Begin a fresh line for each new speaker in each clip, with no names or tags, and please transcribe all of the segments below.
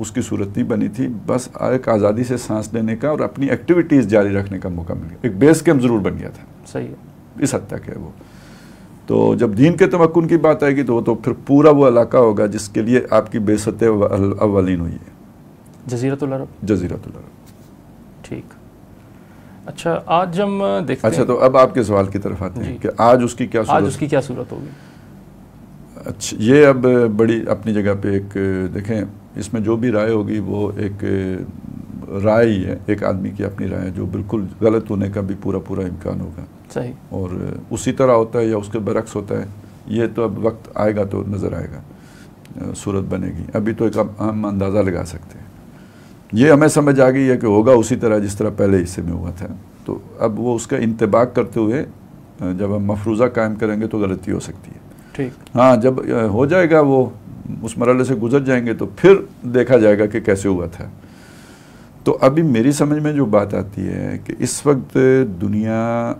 اس کی صورت نہیں بنی تھی، بس ایک آزادی سے سانس لینے کا اور اپنی ایکٹیویٹیز جاری رکھنے کا موقع مل گیا، ایک بیس کیمپ ضرور بن گیا تھا.
صحیح ہے،
اس حد تک ہے وہ. تو جب دین کے تمکن کی بات آئے گی تو وہ تو پھر پورا وہ علاقہ ہوگا جس کے لیے آپ کی بعثت اولین ہوئی ہے،
جزیرۃ العرب.
جزیرۃ العرب.
ٹھیک. اچھا آج ہم دیکھتے ہیں.
اچھا تو اب آپ کے سوال کی طرف آتے ہیں کہ آج اس کی کیا صورت؟
آج اس کی کیا صورت ہوگی؟
اچھا یہ اب بڑی اپنی جگہ پہ ایک دیکھیں، اس میں جو بھی رائے ہوگی وہ ایک رائے ہی ہے، ایک آدمی کی اپنی رائے ہے جو بالکل غلط ہونے کا بھی پورا امکان ہوگا. صحیح. اور اسی طرح ہوتا ہے یا اس کے برعکس ہوتا ہے، یہ تو اب وقت آئے گا تو نظر آئے گا، صورت بنے گی. ابھی تو ایک ہم اندازہ لگا سکتے ہیں. یہ ہمیں سمجھ آ گئی ہے کہ ہوگا اسی طرح جس طرح پہلے حصے میں ہوا تھا. تو اب وہ اس کا انطباق کرتے ہوئے جب ہم مفروضہ قائم کریں گے تو غلطی ہو سکتی ہے. ٹھیک. ہاں جب ہو جائے گا وہ اس مرحلے سے گزر جائیں گے تو پھر دیکھا جائے گا کہ کیسے ہوا تھا. تو ابھی میری سمجھ میں جو بات آتی ہے کہ اس وقت دنیا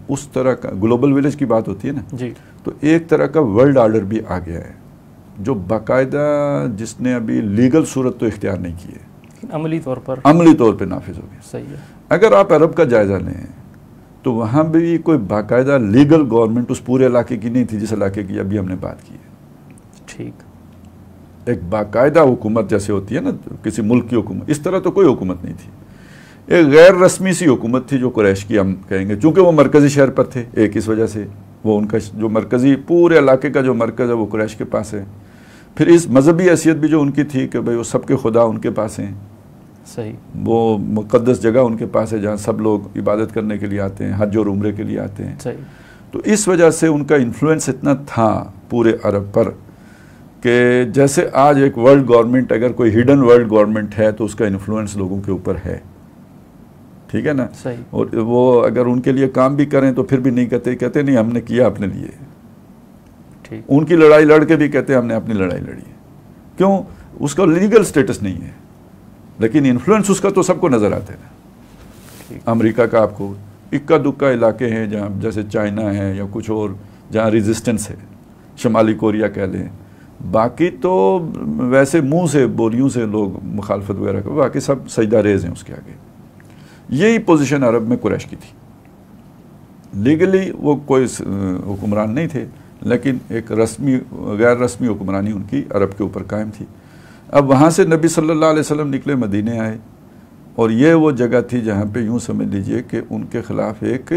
اس طرح کا گلوبل ویلیج کی بات ہوتی ہے نا جی، تو ایک طرح کا ورلڈ آرڈر بھی آ گیا ہے جو باقاعدہ جس نے ابھی لیگل صورت تو اختیار نہیں کی ہے، عملی طور پر نافذ ہو گیا. صحیح ہے. اگر آپ عرب کا جائزہ لیں تو وہاں بھی کوئی باقاعدہ لیگل گورنمنٹ اس پورے علاقے کی نہیں تھی جس علاقے کی ابھی ہم نے بات کی ہے. ٹھیک. ایک باقاعدہ حکومت جیسے ہوتی ہے نا کسی ملک کی حکومت، اس طرح تو کوئی حکومت نہیں تھی. ایک غیر رسمی سی حکومت تھی جو قریش کی ہم کہیں گے، چونکہ وہ مرکزی شہر پر تھے ایک اس وجہ سے، وہ ان کا جو مرکزی پورے علاقے کا جو مرکز ہے وہ قریش کے پاس ہے. پھر اس مذہبی حیثیت بھی جو ان کی تھی کہ بھئی وہ سب کے خدا ان کے پاس ہیں. صحیح. وہ مقدس جگہ ان کے پاس ہے جہاں سب لوگ عبادت کرنے کے لیے آتے ہیں، حج اور عمرے کے لیے آتے ہیں. صحیح. تو اس وجہ سے ان کا انفلوئنس اتنا تھا پورے عرب پر کہ جیسے آج ایک ورلڈ گورنمنٹ اگر کوئی ہڈن ورلڈ گورنمنٹ ہے تو اس کا انفلوئنس لوگوں کے اوپر ہے. ٹھیک ہے نا. صحیح. اور وہ اگر ان کے لیے کام بھی کریں تو پھر بھی نہیں کہتے نہیں ہم نے کیا اپنے لیے. ٹھیک. ان کی لڑائی لڑ کے بھی کہتے ہم نے اپنی لڑائی لڑی ہے. کیوں؟ اس کا لیگل سٹیٹس نہیں ہے لیکن انفلوئنس اس کا تو سب کو نظر آتا ہے نا. امریکہ کا آپ کو اکا دکا علاقے ہیں جہاں جیسے چائنا ہے یا کچھ اور جہاں ریزسٹنس ہے، شمالی کوریا کہہ لیں، باقی تو ویسے منہ سے بولیوں سے لوگ مخالفت وغیرہ کر، باقی سب سجدہ ریز ہیں اس کے آگے. یہی پوزیشن عرب میں قریش کی تھی. لیگلی وہ کوئی حکمران نہیں تھے لیکن ایک رسمی غیر رسمی حکمرانی ان کی عرب کے اوپر قائم تھی. اب وہاں سے نبی صلی اللہ علیہ وسلم نکلے، مدینے آئے، اور یہ وہ جگہ تھی جہاں پہ یوں سمجھ لیجئے کہ ان کے خلاف ایک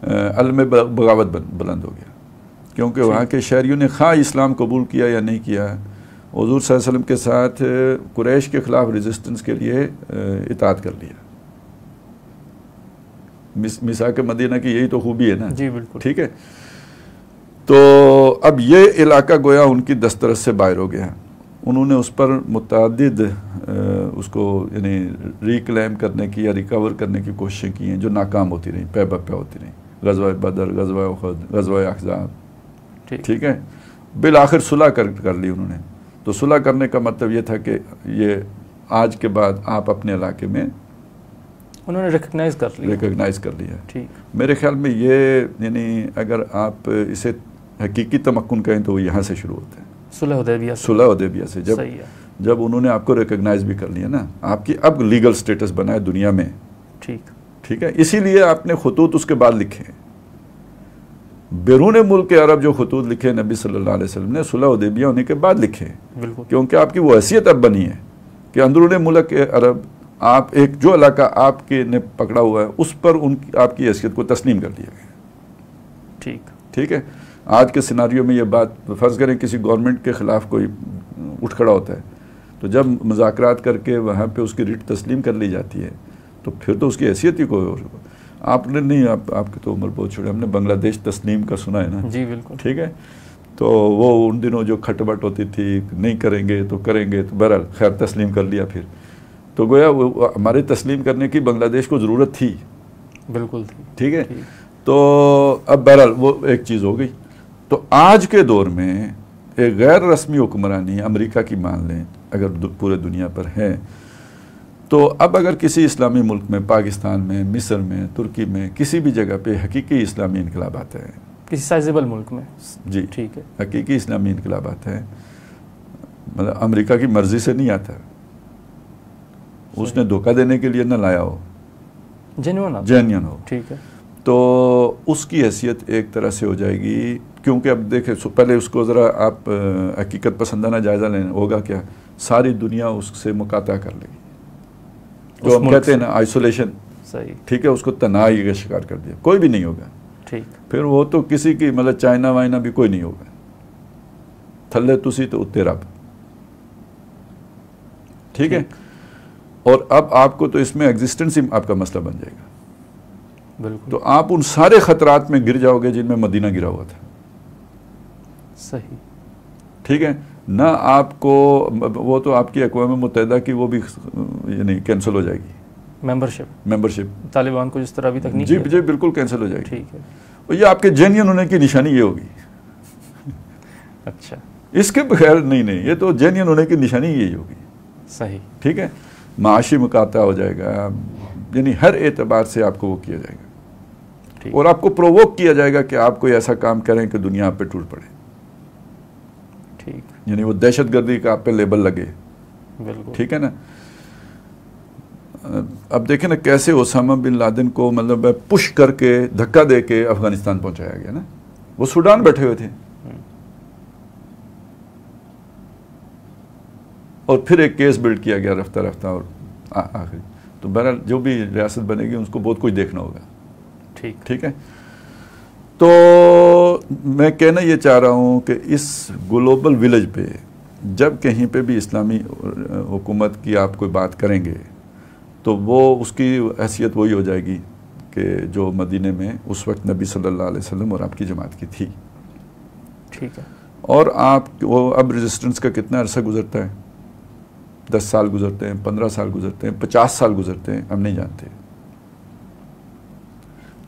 علم بغاوت بلند ہو گیا، کیونکہ وہاں کے شہریوں نے خواہ اسلام قبول کیا یا نہیں کیا، حضور صلی اللہ علیہ وسلم کے ساتھ قریش کے خلاف ریزسٹنس کے لیے اطاعت کر لیا. میثاق مدینہ کی یہی تو خوبی ہے نا. جی بالکل. ٹھیک ہے. تو اب یہ علاقہ گویا ان کی دسترس سے باہر ہو گیا. انہوں نے اس پر متعدد اس کو یعنی ریکلیم کرنے کی یا ریکور کرنے کی کوششیں کی ہیں جو ناکام ہوتی رہیں، پے بہ پے ہوتی رہیں. غزوہ بدر، غزوہ احد، غزوہ احزاب. ٹھیک ہے. بالآخر صلح کر لی انہوں نے. تو صلح کرنے کا مطلب یہ تھا کہ یہ آج کے بعد آپ اپنے علاقے میں انہوں نے ریکگنائز کر لیا. ٹھیک. میرے خیال میں یہ یعنی اگر آپ اسے حقیقی تمکن کہیں تو وہ یہاں سے شروع ہوتا ہے، صلح حدیبیہ سے. جب انہوں نے آپ کو ریکگنائز بھی کر لیا نا، آپ کی اب لیگل سٹیٹس بنا ہے دنیا میں. ٹھیک ہے. اسی لیے آپ نے خطوط اس کے بعد لکھے. بیرون ملک کے عرب جو خطوط لکھے نبی صلی اللہ علیہ وسلم نے صلح حدیبیہ ہونے کے بعد لکھے، کیونکہ آپ کی وہ حیثیت اب بنی ہے کہ اندرون ملک کے عرب آپ ایک جو علاقہ آپ کے نے پکڑا ہوا ہے اس پر ان کی آپ کی حیثیت کو تسلیم کر دیا گیا. ٹھیک ہے. آج کے سیناریو میں یہ بات فرض کریں کسی گورنمنٹ کے خلاف کوئی اٹھ کھڑا ہوتا ہے تو جب مذاکرات کر کے وہاں پہ اس کی ریٹ تسلیم کر لی جاتی ہے تو پھر تو اس کی حیثیت ہی کوئی اور. آپ نے نہیں، آپ کی تو عمر بہت چھوٹی، ہم نے بنگلہ دیش تسلیم کا سنا ہے نا. جی بالکل. ٹھیک ہے. تو وہ ان دنوں جو کھٹ بٹ ہوتی تھی نہیں کریں گے تو کریں گے، تو بہرحال خیر تسلیم کر لیا. پھر تو گویا وہ ہمارے تسلیم کرنے کی بنگلہ دیش کو ضرورت تھی. بالکل تھی. ٹھیک ہے. تو اب بہرحال وہ ایک چیز ہو گئی. تو آج کے دور میں ایک غیر رسمی حکمرانی امریکہ کی مان لیں اگر پورے دنیا پر ہے، تو اب اگر کسی اسلامی ملک میں، پاکستان میں، مصر میں، ترکی میں، کسی بھی جگہ پہ حقیقی اسلامی انقلاب آتا ہے، کسی سائزیبل ملک میں، جی ٹھیک ہے، حقیقی اسلامی انقلاب آتا ہے، مطلب امریکہ کی مرضی سے نہیں آتا، اس نے دھوکہ دینے کے لیے نہ لایا ہو، جینین ہو،
ٹھیک ہے،
تو اس کی حیثیت ایک طرح سے ہو جائے گی. کیونکہ اب دیکھیں پہلے اس کو ذرا آپ حقیقت پسندانہ جائزہ لینا ہوگا، کیا ساری دنیا اس سے مقاطع کر لے گی، جو ہم کہتے ہیں نا آئسولیشن،
صحیح، کا
اس کو تنہائی کا شکار کر دیا، کوئی بھی نہیں ہوگا.
ٹھیک،
پھر وہ تو کسی کی مطلب چائنا وائنا بھی کوئی نہیں ہوگا، تھلے تسی تو اتنے رب. ٹھیک ہے. اور اب آپ کو تو اس میں ایگزسٹنس ہی آپ کا مسئلہ بن جائے گا.
بالکل.
تو آپ ان سارے خطرات میں گر جاؤ گے جن میں مدینہ گرا ہوا تھا.
صحیح.
ٹھیک ہے. نہ آپ کو وہ تو آپ کی اقوام متحدہ کی وہ بھی یعنی کینسل ہو جائے گی ممبرشپ
طالبان کو جس طرح ابھی تک نہیں.
جی بالکل کینسل ہو جائے گی.
ٹھیک ہے.
اور یہ آپ کے جینین ہونے کی نشانی یہ ہوگی.
اچھا.
اس کے بغیر نہیں، یہ تو جینین ہونے کی نشانی یہی ہوگی.
صحیح.
ٹھیک ہے. معاشی مقاطع ہو جائے گا، یعنی ہر اعتبار سے آپ کو وہ کیا جائے گا، اور آپ کو پرووک کیا جائے گا کہ آپ کوئی ایسا کام کریں کہ دنیا آپ پہ ٹوٹ پڑے.
ٹھیک.
یعنی وہ دہشت گردی کا آپ پہ لیبل لگے.
بالکل.
ٹھیک ہے نا. اب دیکھیں نا کیسے اسامہ بن لادن کو مطلب پش کر کے دھکا دے کے افغانستان پہنچایا گیا نا. وہ سوڈان بیٹھے ہوئے تھے، اور پھر ایک کیس بلڈ کیا گیا رفتہ رفتہ، اور آخری تو بہرحال جو بھی ریاست بنے گی اس کو بہت کچھ دیکھنا ہوگا. ٹھیک ہے. تو میں کہنا یہ چاہ رہا ہوں کہ اس گلوبل ولیج پہ جب کہیں پہ بھی اسلامی حکومت کی آپ کوئی بات کریں گے تو وہ اس کی حیثیت وہی ہو جائے گی کہ جو مدینے میں اس وقت نبی صلی اللہ علیہ وسلم اور آپ کی جماعت کی تھی.
ٹھیک ہے.
اور آپ وہ اب ریزسٹنس کا کتنا عرصہ گزرتا ہے، 10 سال گزرتے ہیں، 15 سال گزرتے ہیں، 50 سال گزرتے ہیں، ہم نہیں جانتے.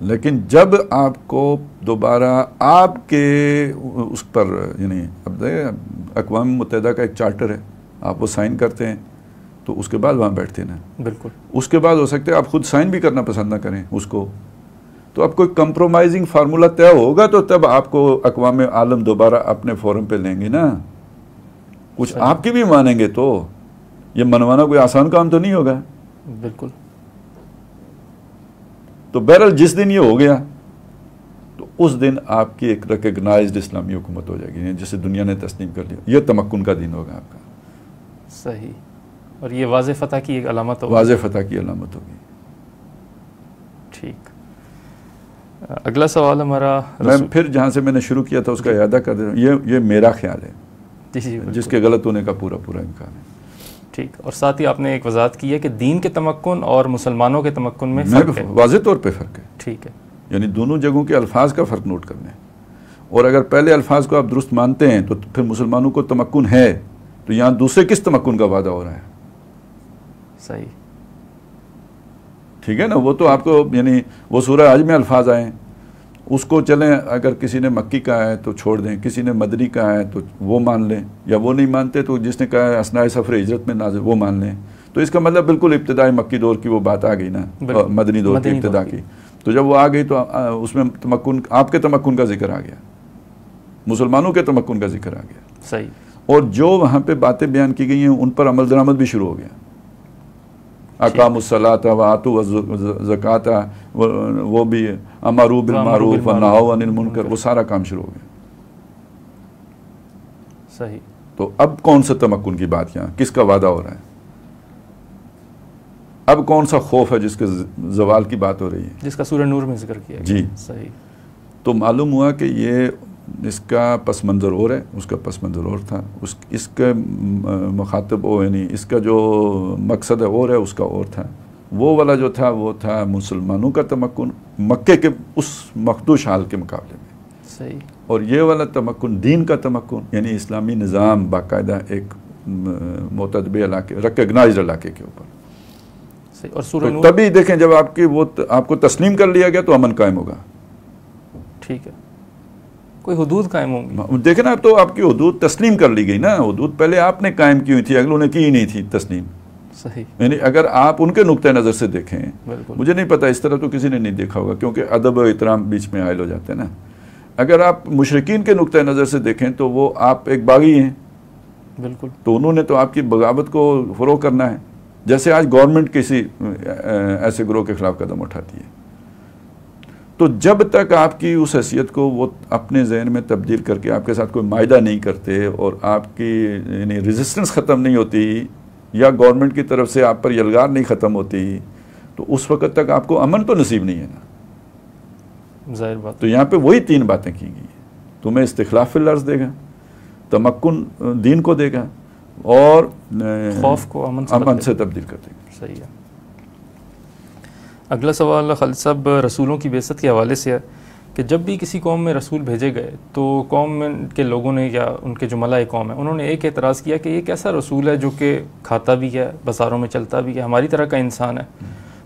لیکن جب آپ کو دوبارہ آپ کے اس پر یعنی اب اقوام متحدہ کا ایک چارٹر ہے، آپ وہ سائن کرتے ہیں تو اس کے بعد وہاں بیٹھتے ہیں نا. بالکل. اس کے بعد ہو سکتے ہیں آپ خود سائن بھی کرنا پسند نہ کریں اس کو، تو اب کوئی کمپرومائزنگ فارمولا طے ہوگا تو تب آپ کو اقوام عالم دوبارہ اپنے فورم پہ لیں گے نا. کچھ آپ کی بھی مانیں گے تو یہ منوانا کوئی آسان کام تو نہیں ہوگا.
بالکل.
تو بہرحال جس دن یہ ہو گیا تو اس دن آپ کی ایک ریکگنائزڈ اسلامی حکومت ہو جائے گی جسے دنیا نے تسلیم کر لیا. یہ تمکن کا دن ہوگا آپ کا.
صحیح. اور یہ واضح فتح کی ایک علامت ہوگی.
واضح فتح کی علامت ہوگی.
ٹھیک. اگلا سوال ہمارا
میں پھر جہاں سے میں نے شروع کیا تھا اس کا اعادہ کر دے رہا ہوں. یہ میرا خیال ہے جس کے غلط ہونے کا پورا امکان ہے.
ٹھیک. اور ساتھ ہی آپ نے ایک وضاحت کی ہے کہ دین کے تمکن اور مسلمانوں کے تمکن میں فرق ہے.
واضح طور پہ فرق ہے.
ٹھیک ہے.
یعنی دونوں جگہوں کے الفاظ کا فرق نوٹ کرنا ہے. اور اگر پہلے الفاظ کو آپ درست مانتے ہیں تو پھر مسلمانوں کو تمکن ہے، تو یہاں دوسرے کس تمکن کا وعدہ ہو رہا ہے.
صحیح.
ٹھیک ہے نا. وہ تو آپ کو یعنی وہ سورہ حج میں الفاظ آئے ہیں، اس کو چلیں اگر کسی نے مکی کہا ہے تو چھوڑ دیں، کسی نے مدنی کہا ہے تو وہ مان لیں، یا وہ نہیں مانتے تو جس نے کہا ہے اثناء سفر ہجرت میں نازل وہ مان لیں. تو اس کا مطلب بالکل ابتدائی مکی دور کی وہ بات آ گئی نا، مدنی دور کی ابتدا کی. تو جب وہ آ گئی تو اس میں تمکن آپ کے تمکن کا ذکر آ گیا، مسلمانوں کے تمکن کا ذکر آ گیا.
صحیح.
اور جو وہاں پہ باتیں بیان کی گئی ہیں ان پر عمل درآمد بھی شروع ہو گیا. اقاموا الصلاۃ وآتوا الزکاۃ، وہ بھی امروا بالمعروف ونہوا عن المنکر، وہ سارا کام شروع ہو گیا.
صحیح.
تو اب کون سا تمکن کی بات یہاں کس کا وعدہ ہو رہا ہے؟ اب کون سا خوف ہے جس کے زوال کی بات ہو رہی ہے،
جس کا سورہ نور میں ذکر کیا گیا؟
جی.
صحیح.
تو معلوم ہوا کہ یہ اس کا پس منظر اور ہے، اس کا پس منظر اور تھا، اس کے مخاطب یعنی اس کا جو مقصد ہے اور ہے، اس کا اور تھا. وہ والا جو تھا وہ تھا مسلمانوں کا تمکن مکے کے اس مخدوش حال کے مقابلے میں.
صحیح. اور
یہ والا تمکن دین کا تمکن یعنی اسلامی نظام باقاعدہ ایک معتدب علاقے ریکگنائزڈ علاقے کے اوپر.
صحیح. اور سورہ نور
تبھی دیکھیں جب آپ کو تسلیم کر لیا گیا تو امن قائم ہوگا.
ٹھیک ہے. کوئی حدود قائم ہوں گی.
دیکھیں نا اب تو آپ کی حدود تسلیم کر لی گئی نا. حدود پہلے آپ نے قائم کی ہوئی تھی، اگلوں نے کی ہی نہیں تھی تسلیم.
صحیح.
یعنی اگر آپ ان کے نقطۂ نظر سے دیکھیں،
بالکل.
مجھے نہیں پتا اس طرح تو کسی نے نہیں دیکھا ہوگا کیونکہ ادب و احترام بیچ میں حائل ہو جاتے ہیں نا. اگر آپ مشرکین کے نقطۂ نظر سے دیکھیں تو وہ آپ ایک باغی ہیں،
بالکل.
تو انہوں نے تو آپ کی بغاوت کو فروغ کرنا ہے، جیسے آج گورنمنٹ کسی ایسے گروہ کے خلاف قدم اٹھاتی ہے. تو جب تک آپ کی اس حیثیت کو وہ اپنے ذہن میں تبدیل کر کے آپ کے ساتھ کوئی معاہدہ نہیں کرتے اور آپ کی یعنی ریزسٹنس ختم نہیں ہوتی یا گورنمنٹ کی طرف سے آپ پر یلغار نہیں ختم ہوتی، تو اس وقت تک آپ کو امن تو نصیب نہیں ہے نا.
ظاہر بات.
تو یہاں پہ وہی 3 باتیں کی گئی ہیں. تمہیں استخلاف فی الارض دے گا، تمکن دین کو دے گا، اور
خوف کو
امن سے تبدیل کر دے گا.
صحیح ہے. اگلا سوال خالد صاحب رسولوں کی بعثت کے حوالے سے ہے کہ جب بھی کسی قوم میں رسول بھیجے گئے تو قوم کے لوگوں نے یا ان کے جو ملائے قوم ہیں انہوں نے ایک اعتراض کیا کہ یہ کیسا رسول ہے جو کہ کھاتا بھی ہے، بازاروں میں چلتا بھی ہے، ہماری طرح کا انسان ہے.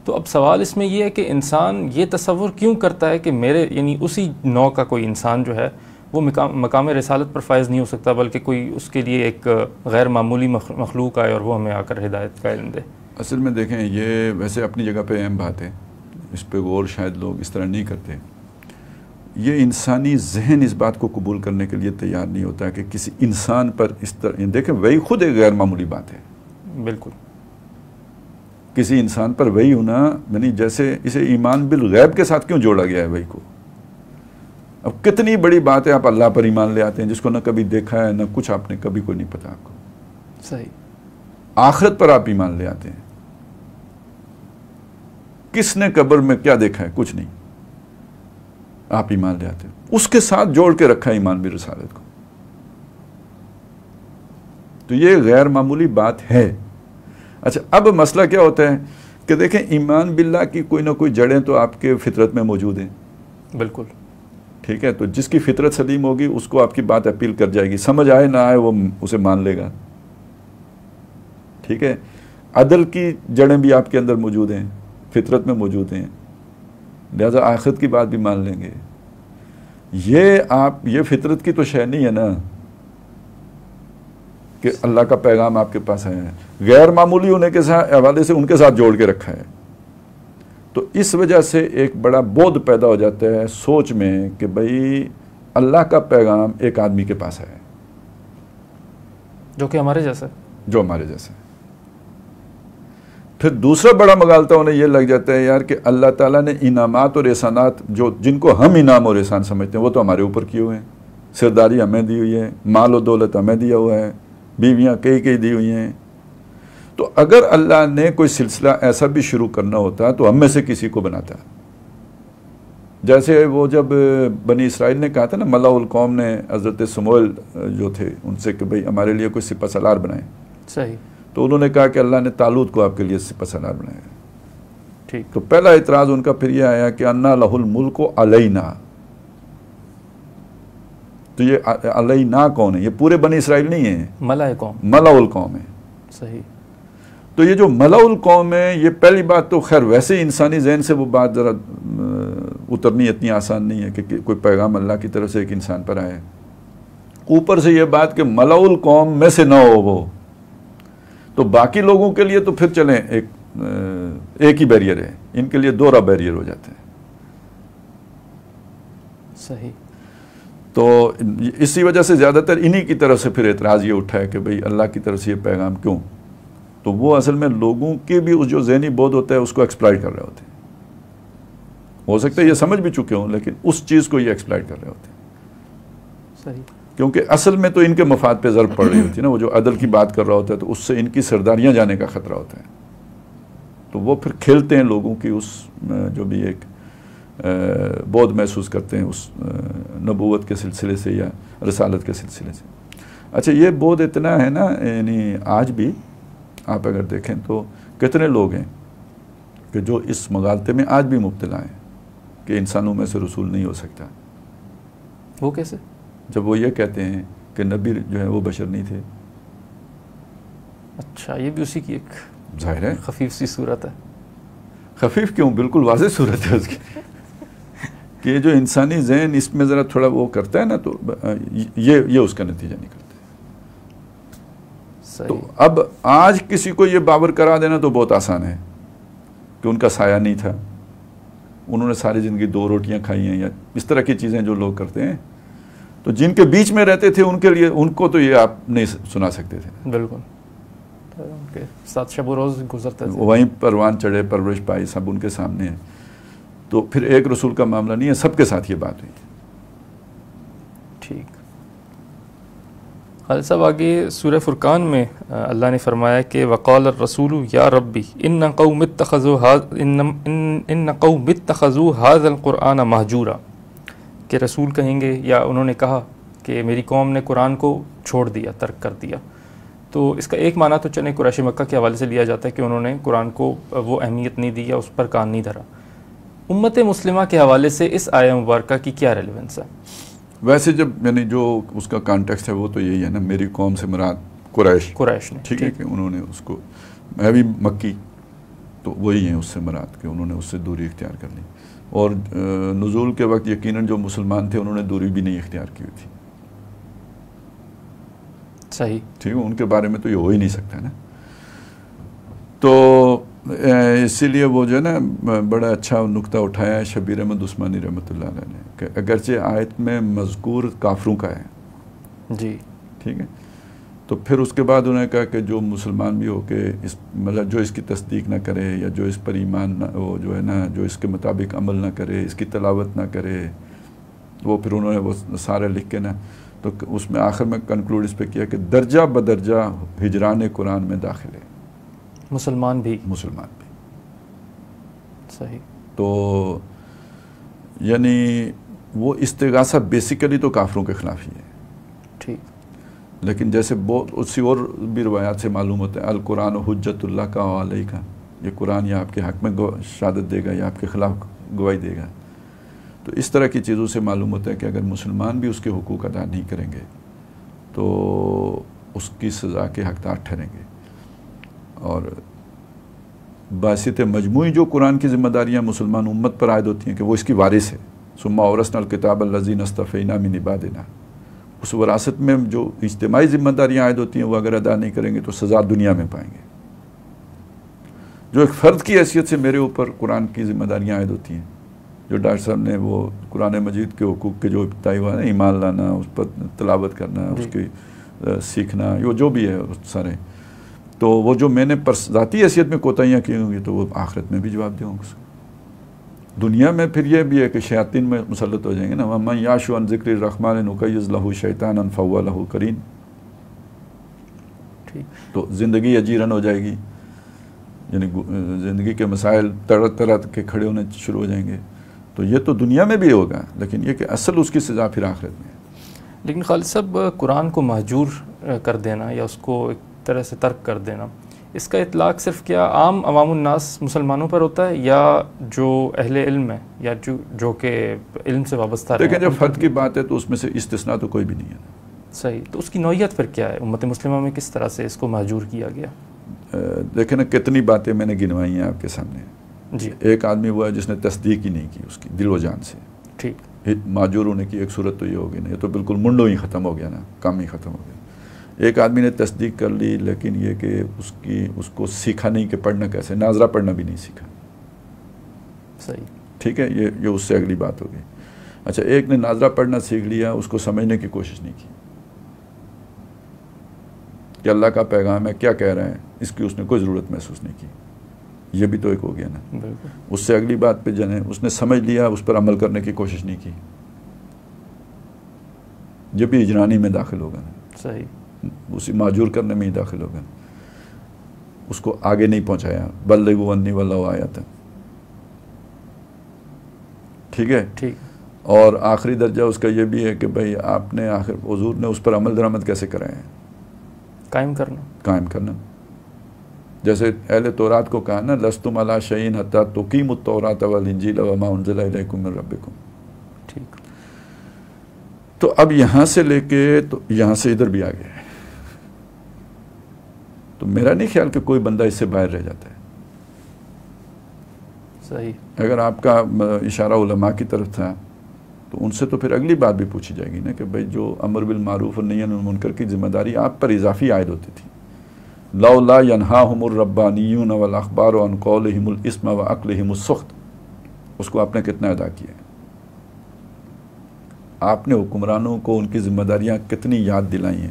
تو اب سوال اس میں یہ ہے کہ انسان یہ تصور کیوں کرتا ہے کہ میرے یعنی اسی نوع کا کوئی انسان جو ہے وہ مقام رسالت پر فائز نہیں ہو سکتا، بلکہ کوئی اس کے لیے ایک غیر معمولی مخلوق آئے اور وہ ہمیں آ کر ہدایت کا علم دے.
اصل میں دیکھیں، یہ ویسے اپنی جگہ پہ اہم بات ہے، اس پہ غور شاید لوگ اس طرح نہیں کرتے. یہ انسانی ذہن اس بات کو قبول کرنے کے لیے تیار نہیں ہوتا کہ کسی انسان پر اس طرح، دیکھیں وہی خود ایک غیر معمولی بات ہے.
بالکل.
کسی انسان پر وہی ہونا، یعنی جیسے اسے ایمان بالغیب کے ساتھ کیوں جوڑا گیا ہے وہی کو. اب کتنی بڑی بات ہے، آپ اللہ پر ایمان لے آتے ہیں جس کو نہ کبھی دیکھا ہے نہ کچھ، آپ نے کبھی کوئی نہیں پتا آپ کو.
صحیح.
آخرت پر آپ ایمان لے آتے ہیں. کس نے قبر میں کیا دیکھا ہے؟ کچھ نہیں. آپ ایمان لے آتے ہیں، اس کے ساتھ جوڑ کے رکھا ہے ایمان بالرسالت کو. تو یہ غیر معمولی بات ہے. اچھا، اب مسئلہ کیا ہوتا ہے کہ دیکھیں ایمان باللہ کی کوئی نہ کوئی جڑیں تو آپ کے فطرت میں موجود ہیں.
بالکل.
ٹھیک ہے، تو جس کی فطرت سلیم ہوگی اس کو آپ کی بات اپیل کر جائے گی، سمجھ آئے نہ آئے وہ اسے مان لے گا. ٹھیک ہے، عدل کی جڑیں بھی آپ کے اندر موجود ہیں، فطرت میں موجود ہیں، لہذا آخرت کی بات بھی مان لیں گے. یہ فطرت کی تو شے نہیں ہے نا کہ اللہ کا پیغام آپ کے پاس ہے. غیر معمولی ہونے کے حوالے سے ان کے ساتھ جوڑ کے رکھا ہے. تو اس وجہ سے ایک بڑا بودھ پیدا ہو جاتا ہے سوچ میں کہ بھئی اللہ کا پیغام ایک آدمی کے پاس ہے
جو کہ ہمارے جیسا ہے.
جو ہمارے جیسا ہے. پھر دوسرا بڑا مغالطہ انہیں یہ لگ جاتا ہے یار کہ اللہ تعالیٰ نے انعامات اور احسانات جن کو ہم انعام اور احسان سمجھتے ہیں وہ تو ہمارے اوپر کیے ہوئے ہیں. سرداری ہمیں دی ہوئی ہے، مال و دولت ہمیں دیا ہوا ہے، بیویاں کئی دی ہوئی ہیں. تو اگر اللہ نے کوئی سلسلہ ایسا بھی شروع کرنا ہوتا تو ہم میں سے کسی کو بناتا. جیسے وہ جب بنی اسرائیل نے کہا تھا نا، ملا القوم نے حضرت سموئیل جو تھے ان سے کہ بھئی ہمارے لیے کوئی سپہ سالار بنائیں.
صحیح.
تو انہوں نے کہا کہ اللہ نے طالوت کو آپ کے لیے سپہ سالار بنایا.
ٹھیک.
تو پہلا اعتراض ان کا پھر یہ آیا کہ انا لہ الملک علینا. تو یہ علینا کون ہے؟ یہ پورے بنی اسرائیل نہیں ہے،
ملا قوم،
ملا القوم ہے.
صحیح.
تو یہ جو ملا القوم ہے، یہ پہلی بات تو خیر ویسے انسانی ذہن سے وہ بات ذرا اترنی اتنی آسان نہیں ہے کہ کوئی پیغام اللہ کی طرف سے ایک انسان پر آئے. اوپر سے یہ بات کہ ملا القوم میں سے نہ ہو وہ، تو باقی لوگوں کے لیے تو پھر چلیں ایک ہی بیریئر ہے، ان کے لیے دوہرا بیریئر ہو جاتا ہے.
صحیح.
تو اسی وجہ سے زیادہ تر انہی کی طرف سے پھر اعتراض یہ اٹھا ہے کہ بھئی اللہ کی طرف سے یہ پیغام کیوں. تو وہ اصل میں لوگوں کے بھی اس جو ذہنی بود ہوتا ہے اس کو ایکسپلائٹ کر رہے ہوتے ہیں. ہو سکتا ہے یہ سمجھ بھی چکے ہوں لیکن اس چیز کو یہ ایکسپلائٹ کر رہے ہوتے ہیں.
صحیح.
کیونکہ اصل میں تو ان کے مفاد پہ ضرب پڑ رہی ہوتی ہے نا. وہ جو عدل کی بات کر رہا ہوتا ہے تو اس سے ان کی سرداریاں جانے کا خطرہ ہوتا ہے. تو وہ پھر کھیلتے ہیں لوگوں کی اس جو بھی ایک بود محسوس کرتے ہیں اس نبوت کے سلسلے سے یا رسالت کے سلسلے سے. اچھا، یہ بود اتنا ہے نا، یعنی آج بھی آپ اگر دیکھیں تو کتنے لوگ ہیں کہ جو اس مغالطے میں آج بھی مبتلا ہیں کہ انسانوں میں سے رسول نہیں ہو سکتا.
وہ کیسے؟
جب وہ یہ کہتے ہیں کہ نبی جو ہے وہ بشر نہیں تھے.
اچھا، یہ بھی اسی کی ایک
ظاہر ہے
خفیف سی صورت ہے.
خفیف کیوں؟ بالکل واضح صورت ہے اس کی کہ جو انسانی ذہن اس میں ذرا تھوڑا وہ کرتا ہے نا تو یہ اس کا نتیجہ نکلتا ہے. تو اب آج کسی کو یہ باور کرا دینا تو بہت آسان ہے کہ ان کا سایہ نہیں تھا، انہوں نے ساری زندگی 2 روٹیاں کھائی ہیں یا اس طرح کی چیزیں جو لوگ کرتے ہیں. تو جن کے بیچ میں رہتے تھے ان کے لیے ان کو تو یہ آپ نہیں سنا سکتے تھے.
بالکل ان کے ساتھ شب و روز گزرتے تھے,
وہیں پروان چڑھے, پرورش پائی, سب ان کے سامنے ہے. تو پھر ایک رسول کا معاملہ نہیں ہے, سب کے ساتھ یہ بات ہوئی.
ٹھیک. خالد صاحب آگے سورہ فرقان میں اللہ نے فرمایا کہ وقال الرسول یا ربی ان قوم اتخذوا هذا القرآن مہجورا, کہ رسول کہیں گے یا انہوں نے کہا کہ میری قوم نے قرآن کو چھوڑ دیا, ترک کر دیا. تو اس کا ایک معنی تو چلیں قریش مکہ کے حوالے سے لیا جاتا ہے کہ انہوں نے قرآن کو وہ اہمیت نہیں دی یا اس پر کان نہیں دھرا. امت مسلمہ کے حوالے سے اس آیہ مبارکہ کی کیا ریلیونس ہے؟
ویسے جب یعنی جو اس کا کانٹیکسٹ ہے وہ تو یہی ہے نا, میری قوم سے مراد قریش نے, ٹھیک ہے, کہ انہوں نے اس کو, میں بھی مکی, تو وہی ہیں اس سے مراد کہ انہوں نے اس سے دوری اختیار کر لی. اور نزول کے وقت یقیناً جو مسلمان تھے انہوں نے دوری بھی نہیں اختیار کی ہوئی تھی.
صحیح,
ٹھیک ہے, ان کے بارے میں تو یہ ہو ہی نہیں سکتا نا. تو اسی لیے وہ جو ہے نا بڑا اچھا نقطہ اٹھایا ہے شبیر احمد عثمانی رحمۃ اللہ علیہ نے, کہ اگرچہ آیت میں مذکور کافروں کا ہے,
جی
ٹھیک ہے, تو پھر اس کے بعد انہوں نے کہا کہ جو مسلمان بھی ہو کے اس مطلب جو اس کی تصدیق نہ کرے یا جو اس پر ایمان نہ وہ جو ہے نا جو اس کے مطابق عمل نہ کرے, اس کی تلاوت نہ کرے, وہ پھر انہوں نے وہ سارے لکھ کے نا, تو اس میں آخر میں کنکلوڈ اس پہ کیا کہ درجہ بدرجہ ہجران قرآن میں داخل ہے
مسلمان بھی. صحیح. تو
یعنی وہ استغاثہ بیسیکلی تو کافروں کے خلاف ہی ہے.
ٹھیک.
لیکن جیسے اسی اور بھی روایات سے معلوم ہوتا ہے القرآن حجت اللہ کا علیہ کا, یہ قرآن یا آپ کے حق میں شہادت دے گا یا آپ کے خلاف گواہی دے گا. تو اس طرح کی چیزوں سے معلوم ہوتا ہے کہ اگر مسلمان بھی اس کے حقوق ادا نہیں کریں گے تو اس کی سزا کے حقدار ٹھہریں گے. اور باسط مجموعی جو قرآن کی ذمہ داریاں مسلمان امت پر عائد ہوتی ہیں کہ وہ اس کی وارث ہے. ثم اورثنا الکتاب الذین اصطفینا من عبادنا, اس وراثت میں جو اجتماعی ذمہ داریاں عائد ہوتی ہیں وہ اگر ادا نہیں کریں گے تو سزا دنیا میں پائیں گے. جو ایک فرد کی حیثیت سے میرے اوپر قرآن کی ذمہ داریاں عائد ہوتی ہیں, جو ڈاکٹر صاحب نے وہ قرآن مجید کے حقوق کے جو ابتدائی ہوا ہے, ایمان لانا, اس پر تلاوت کرنا, اس کی سیکھنا, یہ جو بھی ہے سارے, تو وہ جو میں نے ذاتی حیثیت میں کوتاہیاں کی ہوں گی تو وہ آخرت میں بھی جواب دے ہوں گے. دنیا میں پھر یہ بھی ہے کہ شیاطین میں مسلط ہو جائیں گے نا, وَمَن يَعْشُ عَن ذِكْرِ الرَّحْمَنِ نُقَيِّضْ لَهُ شَيْطَانًا فَهُوَ لَهُ قَرِينٌ. تو زندگی اجیرن ہو جائے گی, یعنی زندگی کے مسائل طرح طرح کے کھڑے ہونے شروع ہو جائیں گے. تو یہ تو دنیا میں بھی ہوگا, لیکن یہ کہ اصل اس کی سزا پھر آخرت میں ہے.
لیکن خالد صاحب قرآن کو مہجور کر دینا یا اس کو ایک طرح سے ترک کر دینا, اس کا اطلاق صرف کیا عام عوام الناس مسلمانوں پر ہوتا ہے یا جو اہل علم ہے یا جو کہ علم سے وابستہ رہے ہیں؟
دیکھیں جب فرد کی بات ہے تو اس میں سے استثناء تو کوئی بھی نہیں ہے.
صحیح. تو اس کی نوعیت پھر کیا ہے امت مسلمہ میں, کس طرح سے اس کو مہجور کیا گیا؟
دیکھیں نا کتنی باتیں میں نے گنوائی ہیں آپ کے سامنے.
جی.
ایک آدمی ہوا ہے جس نے تصدیق ہی نہیں کی اس کی دل و جان سے.
ٹھیک.
معجور ہونے کی ایک صورت تو یہ ہوگی نا, یہ تو بالکل منڈو ہی ختم ہو گیا نا, کام ہی ختم ہو گیا. ایک آدمی نے تصدیق کر لی لیکن یہ کہ اس کو سیکھا نہیں کہ پڑھنا کیسے, ناظرہ پڑھنا بھی نہیں سیکھا.
صحیح.
ٹھیک ہے, یہ اس سے اگلی بات ہوگی. اچھا, ایک نے ناظرہ پڑھنا سیکھ لیا, اس کو سمجھنے کی کوشش نہیں کی کہ اللہ کا پیغام ہے, کیا کہہ رہے ہیں, اس کی اس نے کوئی ضرورت محسوس نہیں کی. یہ بھی تو ایک ہو گیا نا.
بالکل.
اس سے اگلی بات پہ جانے, اس نے سمجھ لیا, اس پر عمل کرنے کی کوشش نہیں کی, یہ بھی اجرانی میں داخل ہوگا نا.
صحیح.
اسی معجور کرنے میں ہی داخل ہوگا. اس کو آگے نہیں پہنچایا, بلغوا انی ولو آیۃ. ٹھیک ہے.
ٹھیک.
اور آخری درجہ اس کا یہ بھی ہے کہ بھئی آپ نے آخر حضور نے اس پر عمل درآمد کیسے کرائے ہیں,
قائم کرنا.
جیسے اہل تورات کو کہا نا, لستم علی شیء حتی تقیموا التوراۃ والانجیل وما انزل الیکم من ربکم.
ٹھیک.
تو اب یہاں سے لے کے تو یہاں سے ادھر بھی آ گیا ہے. تو میرا نہیں خیال کہ کوئی بندہ اس سے باہر رہ جاتا ہے.
صحیح.
اگر آپ کا اشارہ علماء کی طرف تھا تو ان سے تو پھر اگلی بات بھی پوچھی جائے گی نا کہ بھئی جو امر بالمعروف اور نہی عن المنکر کی ذمہ داری آپ پر اضافی عائد ہوتی تھی. لولا ینہاہم الربانیون والاخبار عن قولہم الاسم واکلہم السخط, اس کو آپ نے کتنا ادا کیا ہے. آپ نے حکمرانوں کو ان کی ذمہ داریاں کتنی یاد دلائی ہیں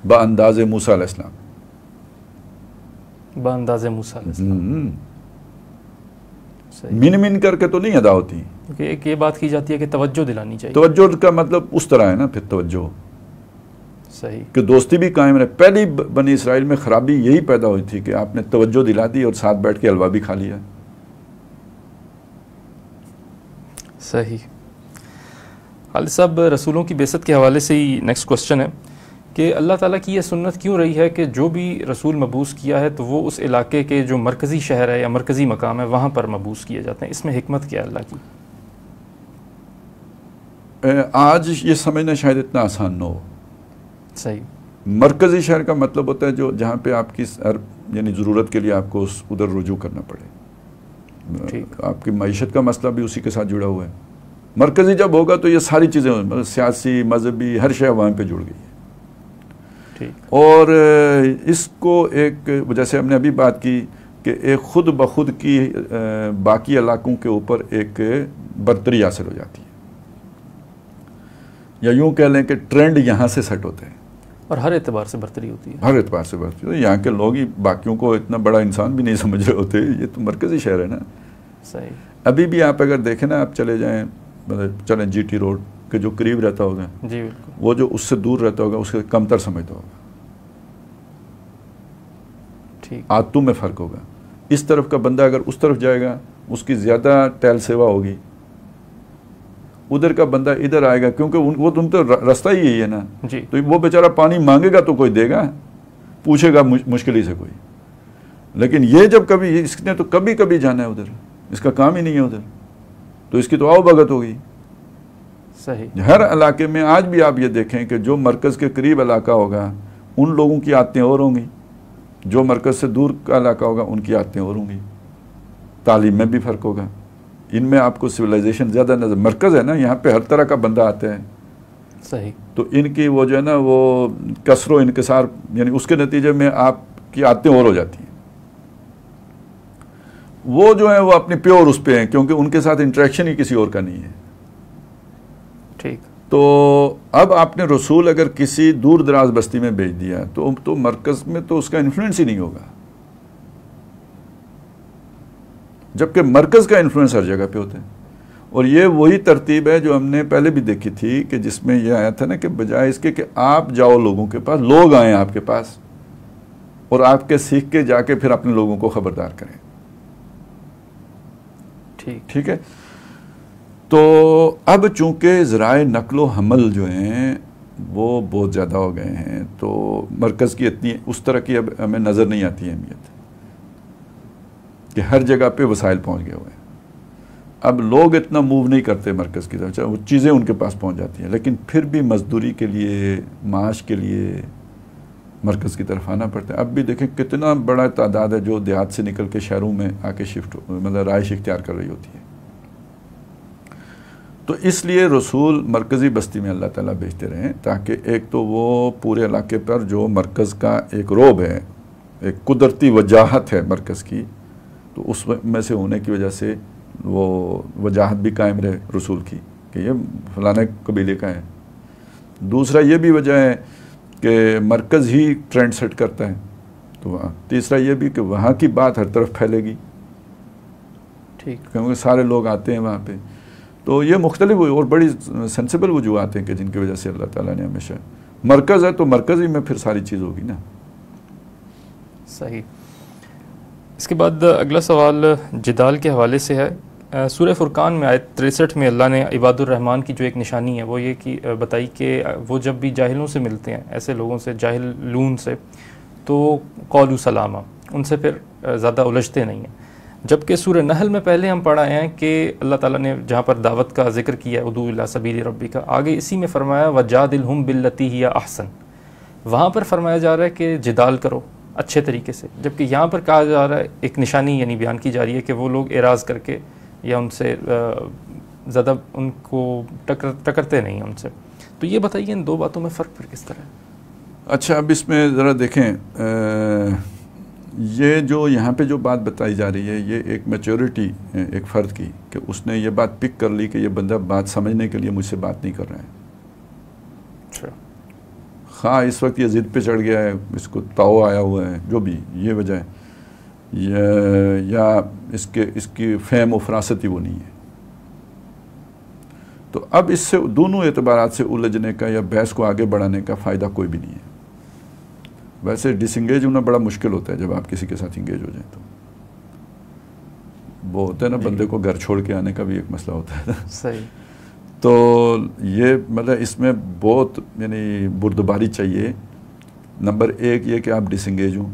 بانداز موسیٰ علیہ السلام.
بانداز موسیٰ علیہ السلام.
من من کر کے تو نہیں ادا ہوتی.
ایک یہ بات کی جاتی ہے کہ توجہ دلانی چاہیے.
توجہ کا مطلب اس طرح ہے نا پھر توجہ.
صحیح.
کہ دوستی بھی قائم رہے. پہلی بنی اسرائیل میں خرابی یہی پیدا ہوئی تھی کہ آپ نے توجہ دلا دی اور ساتھ بیٹھ کے حلوہ بھی کھا لیا.
صحیح. خالد صاحب، رسولوں کی بعثت کے حوالے سے ہی نیکسٹ کوسچن ہے کہ اللہ تعالیٰ کی یہ سنت کیوں رہی ہے کہ جو بھی رسول مبعوث کیا ہے تو وہ اس علاقے کے جو مرکزی شہر ہے یا مرکزی مقام ہے وہاں پر مبعوث کیے جاتے ہیں؟ اس میں حکمت کیا ہے اللہ کی؟
آج یہ سمجھنا شاید اتنا آسان نہ ہو.
صحیح.
مرکزی شہر کا مطلب ہوتا ہے جو جہاں پہ آپ کی یعنی ضرورت کے لیے آپ کو ادھر رجوع کرنا پڑے. آپ کی معیشت کا مسئلہ بھی اسی کے ساتھ جڑا ہوا ہے. مرکزی جب ہوگا تو یہ ساری چیزیں سیاسی مذہبی ہر شے وہاں پہ جڑ گئی ہے. اور اس کو ایک جیسے ہم نے ابھی بات کی کہ ایک خود بخود کی باقی علاقوں کے اوپر ایک برتری حاصل ہو جاتی ہے، یا یوں کہہ لیں کہ ٹرینڈ یہاں سے سیٹ ہوتا ہے
اور ہر اعتبار سے برتری ہوتی ہے.
ہر اعتبار سے برتری ہوتی ہے. یہاں کے لوگ ہی باقیوں کو اتنا بڑا انسان بھی نہیں سمجھ رہے ہوتے. یہ تو مرکزی شہر ہے نا.
صحیح.
ابھی بھی آپ اگر دیکھیں نا، آپ چلے جائیں چلیں جی ٹی روڈ کے جو قریب رہتا ہوگا،
جی بالکل،
وہ جو اس سے دور رہتا ہوگا اس کے کم تر سمجھتا ہوگا.
ٹھیک.
عادتوں میں فرق ہوگا. اس طرف کا بندہ اگر اس طرف جائے گا اس کی زیادہ ٹہل سیوا ہوگی. ادھر کا بندہ ادھر آئے گا کیونکہ وہ تم تو راستہ ہی یہی ہے نا.
جی.
تو وہ بیچارہ پانی مانگے گا تو کوئی دے گا، پوچھے گا مشکل ہی سے کوئی. لیکن یہ جب کبھی اس نے تو کبھی کبھی جانا ہے ادھر، اس کا کام ہی نہیں ہے ادھر، تو اس کی تو آؤ بھگت ہوگی.
صحیح.
ہر علاقے میں آج بھی آپ یہ دیکھیں کہ جو مرکز کے قریب علاقہ ہوگا ان لوگوں کی عادتیں اور ہوں گی، جو مرکز سے دور کا علاقہ ہوگا ان کی عادتیں اور ہوں گی. تعلیم میں بھی فرق ہوگا. ان میں آپ کو سویلائزیشن زیادہ نظر، مرکز ہے نا، یہاں پہ ہر طرح کا بندہ آتا ہے.
صحیح.
تو ان کی وہ جو ہے نا وہ کثر و انکسار، یعنی اس کے نتیجے میں آپ کی عادتیں اور ہو جاتی ہیں. وہ جو ہیں وہ اپنی پیور اس پہ ہیں کیونکہ ان کے ساتھ انٹریکشن ہی کسی اور کا نہیں ہے.
ٹھیک.
تو اب آپ نے رسول اگر کسی دور دراز بستی میں بھیج دیا تو مرکز میں تو اس کا انفلوئنس ہی نہیں ہوگا، جبکہ مرکز کا انفلوئنس ہر جگہ پہ ہوتا ہے. اور یہ وہی ترتیب ہے جو ہم نے پہلے بھی دیکھی تھی کہ جس میں یہ آیا تھا نا کہ بجائے اس کے کہ آپ جاؤ لوگوں کے پاس، لوگ آئیں آپ کے پاس اور آپ کے سیکھ کے جا کے پھر اپنے لوگوں کو خبردار کریں. ٹھیک ہے. تو اب چونکہ ذرائع نقل و حمل جو ہیں وہ بہت زیادہ ہو گئے ہیں تو مرکز کی اتنی اس طرح کی اب ہمیں نظر نہیں آتی اہمیت کہ ہر جگہ پہ وسائل پہنچ گئے ہوئے ہیں. اب لوگ اتنا موو نہیں کرتے مرکز کی طرف، وہ چیزیں ان کے پاس پہنچ جاتی ہیں، لیکن پھر بھی مزدوری کے لیے، معاش کے لیے مرکز کی طرف آنا پڑتا ہے. اب بھی دیکھیں کتنا بڑا تعداد ہے جو دیہات سے نکل کے شہروں میں آ کے شفٹ مطلب رہائش اختیار کر رہی ہوتی ہے. تو اس لیے رسول مرکزی بستی میں اللہ تعالیٰ بھیجتے رہے تاکہ ایک تو وہ پورے علاقے پر جو مرکز کا ایک روب ہے، ایک قدرتی وجاہت ہے مرکز کی، تو اس میں سے ہونے کی وجہ سے وہ وجاہت بھی قائم رہے رسول کی کہ یہ فلانے قبیلے کا ہے. دوسرا یہ بھی وجہ ہے کہ مرکز ہی ٹرینڈ سیٹ کرتا ہے. تو تیسرا یہ بھی کہ وہاں کی بات ہر طرف پھیلے گی،
ٹھیک،
کیونکہ سارے لوگ آتے ہیں وہاں پہ. تو یہ مختلف اور بڑی سینسیبل وجوہات ہیں کہ جن کی وجہ سے اللہ تعالیٰ نے ہمیشہ مرکز ہے تو مرکز ہی میں پھر ساری چیز ہوگی نا.
صحیح. اس کے بعد اگلا سوال جدال کے حوالے سے ہے. سورہ فرقان میں آیت 63 میں اللہ نے عباد الرحمن کی جو ایک نشانی ہے وہ یہ کہ بتائی کہ وہ جب بھی جاہلوں سے ملتے ہیں، ایسے لوگوں سے، جاہل لون سے، تو قولوا سلاما، ان سے پھر زیادہ الجھتے نہیں ہیں. جبکہ سورہ نحل میں پہلے ہم پڑھ آئے ہیں کہ اللہ تعالیٰ نے جہاں پر دعوت کا ذکر کیا ہے ادعو الی سبیل ربک، آگے اسی میں فرمایا وجادلہم باللتی ہی احسن، وہاں پر فرمایا جا رہا ہے کہ جدال کرو اچھے طریقے سے، جبکہ یہاں پر کہا جا رہا ہے ایک نشانی یعنی بیان کی جا رہی ہے کہ وہ لوگ اعراض کر کے یا ان سے زیادہ ان کو ٹکرتے نہیں ہیں ان سے. تو یہ بتائیے ان دو باتوں میں فرق پھر کس طرح ہے؟
اچھا، اب اس میں ذرا دیکھیں، یہ جو یہاں پہ جو بات بتائی جا رہی ہے یہ ایک میچورٹی ایک فرد کی کہ اس نے یہ بات پک کر لی کہ یہ بندہ بات سمجھنے کے لیے مجھ سے بات نہیں کر رہا ہے.
اچھا،
خواہ اس وقت یہ ضد پہ چڑھ گیا ہے، اس کو تاؤ آیا ہوا ہے، جو بھی یہ وجہ ہے، یا اس کی فہم و فراست ہی وہ نہیں ہے. تو اب اس سے دونوں اعتبارات سے الجھنے کا یا بحث کو آگے بڑھانے کا فائدہ کوئی بھی نہیں ہے. ویسے ڈس انگیج ہونا بڑا مشکل ہوتا ہے جب آپ کسی کے ساتھ انگیج ہو جائیں تو. وہ ہوتا ہے نا بندے کو گھر چھوڑ کے آنے کا بھی ایک مسئلہ ہوتا ہے.
صحیح.
تو یہ مطلب اس میں بہت یعنی بردباری چاہیے. نمبر ایک یہ کہ آپ ڈس انگیج ہوں.